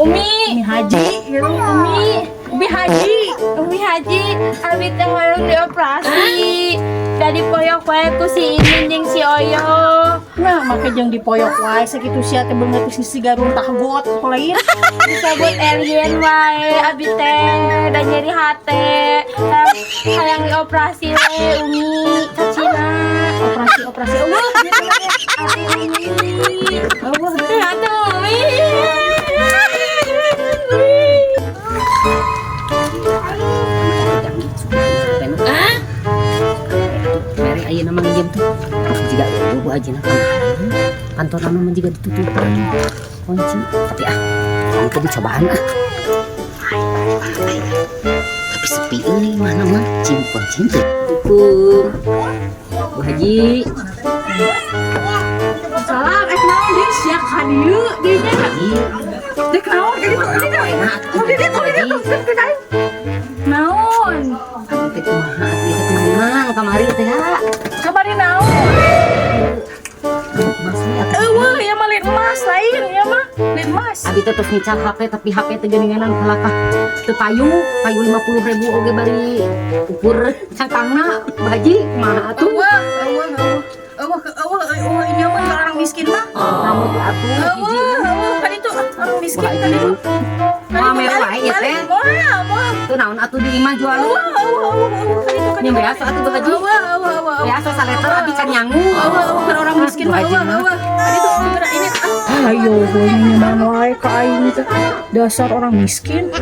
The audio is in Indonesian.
Umi Haji, Umi Haji, abi teh harus dioperasi. Dari poyok wae ku si Imin jeung si Oyo. Nah, make jeung dipoyok wae sakitu sia teh beungeut si garung tahgot lain. Disebut alien wae, abi teh da nyeri hate. Hayang dioperasi we Umi, cacina. Operasi Allah. Allah, atuh Umi. Mari ayo nama ngejam tuh. Jika bu aja nak kantor nama juga ditutup kunci. Tapi kamu tuh dicobaan Tapi sepi ini mana mah kunci tuh. Bu Haji. Salam, naon dia siap hadieu dinya. Haji. Dek naon jadi naon. Kamu teh kumaha atuh teh kumaha kamari teh ha. Kabari naon? Eueuh, ya mah lin emas lain ya mah. Lin emas. Abi teh tos ngical HP tapi HP teh geuninganan kelakah teu payu 50.000 oge bari ukur cangkangna Bu Haji kumaha atuh. Eueuh, ini mah orang miskin mah. Kamu tuh atuh Kan itu orang miskin kan itu. pamer wae ya teh. Moal. Tuh naon atuh di imah jual lu. Kan itu Yang biasa atuh Bu Haji. Biasa saleter abi can nyangu. Kan orang miskin Bu mah. Haji mah. Kan itu ini. Ayo, gue nyaman wae ka aing teh. Dasar orang miskin.